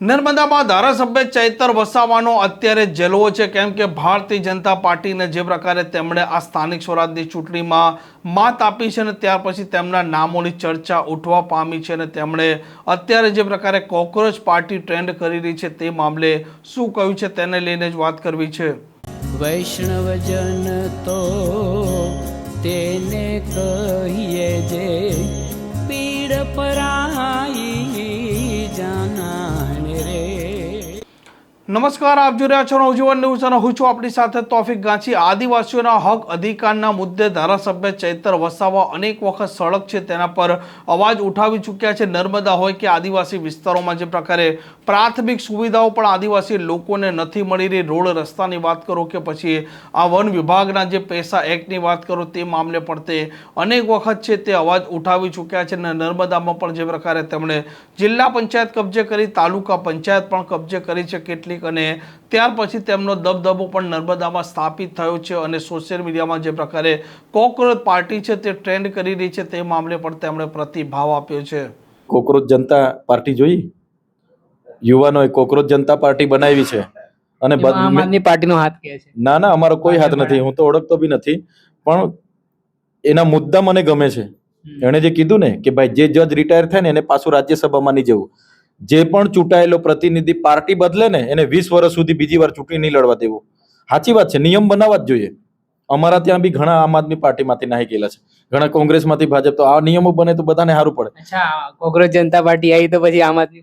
નર્મદામાં ધારાસભ્ય ચૈતર વસાવાનો અત્યારે જલવો છે, કેમ કે ભારતીય જનતા પાર્ટીને જે પ્રકારે તેમણે આ સ્થાનિક સ્વરાજની ચૂંટણીમાં માત આપી છે અને ત્યાર પછી તેમના નામોની ચર્ચા ઉઠવા પામી છે અને તેમણે અત્યારે જે પ્રકારે કોક્રોચ પાર્ટી ટ્રેન્ડ કરી રહી છે તે મામલે શું કહ્યું છે તેને લઈને જ વાત કરવી છે। વૈષ્ણવજન તો તેને કહીએ જે પીડ પરાઈ જાનાને રે। નમસ્કાર, આપ જોઈ રહ્યા છો નવજીવન ન્યૂઝ અને હું છું આપણી સાથે તોફિક ગાંચી। આદિવાસીઓના હક અધિકારના મુદ્દે ધારાસભ્ય ચૈતર વસાવા અનેક વખત સળગ છે તેના પર અવાજ ઉઠાવી ચૂક્યા છે। નર્મદા હોય કે આદિવાસી વિસ્તારોમાં જે પ્રકારે પ્રાથમિક સુવિધાઓ પણ આદિવાસી લોકોને નથી મળી રહી, રોડ રસ્તાની વાત કરો કે પછી આ વન વિભાગના જે પૈસા એક્ટની વાત કરો તે મામલે પણ તે અનેક વખત છે તે અવાજ ઉઠાવી ચૂક્યા છે। અને નર્મદામાં પણ જે પ્રકારે તેમણે જિલ્લા પંચાયત કબજે કરી, તાલુકા પંચાયત પણ કબજે કરી છે કેટલીક, અને ત્યાર પછી તેમનો દબદબો પણ નર્મદામાં સ્થાપિત થયો છે અને સોશિયલ મીડિયામાં જે પ્રકારે કોક્રોચ પાર્ટી છે તે ટ્રેન્ડ કરી રહી છે તે મામલે પણ તેમણે પ્રતિભાવ આપ્યો છે। કોક્રોચ જનતા પાર્ટી જોઈ, યુવાનોએ કોક્રોચ જનતા પાર્ટી બનાવી છે અને આમ આદમી પાર્ટીનો હાથ કહે છે। ના ના, અમારો કોઈ હાથ નથી, હું તો ઓળખતો બી નથી, પણ એના મુદ્દા મને ગમે છે। એણે જે કીધું ને કે ભાઈ જે જજ રિટાયર થાય ને એને પાછું રાજ્યસભામાં નહીં જવું, જે પણ ચૂંટાયેલો પ્રતિનિધિ પાર્ટી બદલે ને એને 20 વર્ષ સુધી બીજી વાર ચૂંટણી નહીં લડવા દેવું। સાચી વાત છે, નિયમ બનાવવા જ જોઈએ। અમારા ત્યાં બી ઘણા આમ આદમી પાર્ટીમાંથી નાહી ગયેલા છે, ઘણા કોંગ્રેસમાંથી ભાજપ, તો આ નિયમો બને તો બધાને સારું પડે। અચ્છા, કોક્રોચ જનતા પાર્ટી આવી તો પછી આમ આદમી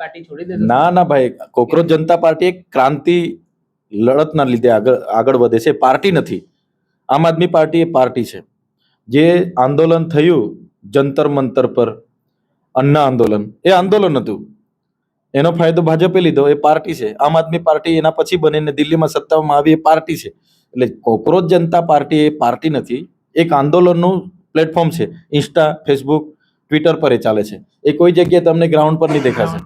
પાર્ટી છોડી દે? ના ના ભાઈ, કોક્રોચ જનતા પાર્ટી એક ક્રાંતિ લડતના લીધે આગળ વધે છે, પાર્ટી નથી। આમ આદમી પાર્ટી એ પાર્ટી છે। જે આંદોલન થયું જંતર મંતર પર, અન્ના આંદોલન, એ આંદોલન હતું, એનો ફાયદો ભાજપે લીધો, એ પાર્ટી છે। આમ આદમી પાર્ટી એના પછી બનીને દિલ્હીમાં સત્તામાં આવી, એ પાર્ટી છે। એટલે કોક્રોચ જનતા પાર્ટી એ પાર્ટી નથી, એક આંદોલનનું પ્લેટફોર્મ છે। ઇન્સ્ટા, ફેસબુક, ટ્વિટર પર એ ચાલે છે, એ કોઈ જગ્યાએ તમને ગ્રાઉન્ડ પર નહીં દેખાશે,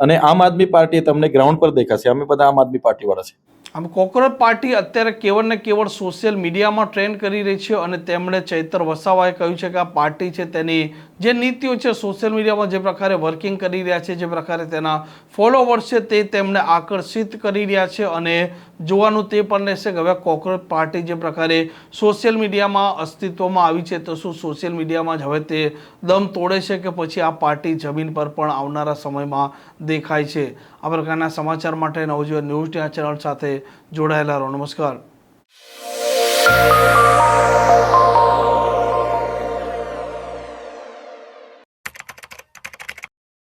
અને આમ આદમી પાર્ટી તમને ગ્રાઉન્ડ પર દેખાશે। અમે બધા આમ આદમી પાર્ટી વાળા છે। આમ કોક્રોચ પાર્ટી અત્યારે કેવળ ને કેવળ સોશિયલ મીડિયામાં ટ્રેન્ડ કરી રહી છે અને તેમણે ચૈતર વસાવાએ કહ્યું છે કે આ પાર્ટી છે તેની જે નીતિઓ છે સોશિયલ મીડિયામાં જે પ્રકારે વર્કિંગ કરી રહ્યા છે, જે પ્રકારે તેના ફોલોવર્સ છે તે તેમને આકર્ષિત કરી રહ્યા છે અને જોવાનું તે પણ રહેશે કે હવે કોક્રોચ પાર્ટી જે પ્રકારે સોશિયલ મીડિયામાં અસ્તિત્વમાં આવી છે તો શું સોશિયલ મીડિયામાં જ હવે તે દમ તોડે છે કે પછી આ પાર્ટી જમીન પર પણ આવનારા સમયમાં દેખાય છે। આ પ્રકારના સમાચાર માટે નવજીવન ન્યૂઝ ચેનલ સાથે જોડાયેલા રહો। નમસ્કાર।